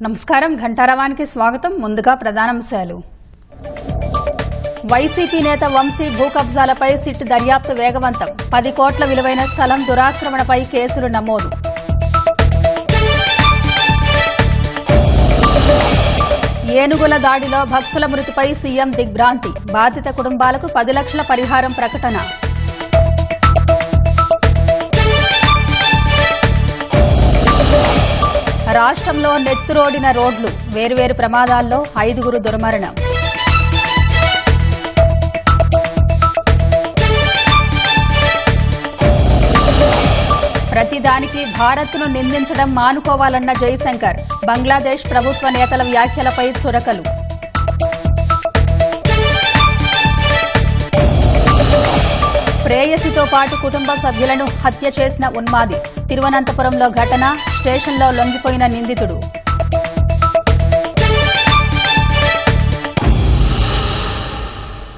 నమస్కారం. ఘంటారావానికి స్వాగతం. ముందుగా ప్రధానాంశాలు. వైసీపీ నేత వంశీ భూ కబ్జాలపై సిట్ దర్యాప్తు వేగవంతం. 10 కోట్ల విలువైన స్థలం దురాక్రమణపై కేసులు నమోదు. ఏనుగుల దాడిలో భక్తుల మృతిపై సీఎం దిగ్భ్రాంతి. బాధిత కుటుంబాలకు 10 లక్షల పరిహారం ప్రకటన. రాష్ట్రంలో నెత్తురోడిన రోడ్లు. వేర్వేరు ప్రమాదాల్లో 5గురు దుర్మరణం. ప్రతిదానికి భారత్ను నిందించడం మానుకోవాలన్న జైశంకర్. బంగ్లాదేశ్ ప్రభుత్వ నేతల వ్యాఖ్యలపై చురకలు. ప్రేయసితో పాటు కుటుంబ సభ్యులను హత్య చేసిన ఉన్మాది. తిరువనంతపురంలో ఘటన. స్టేషన్లో లొంగిపోయిన నిందితుడు.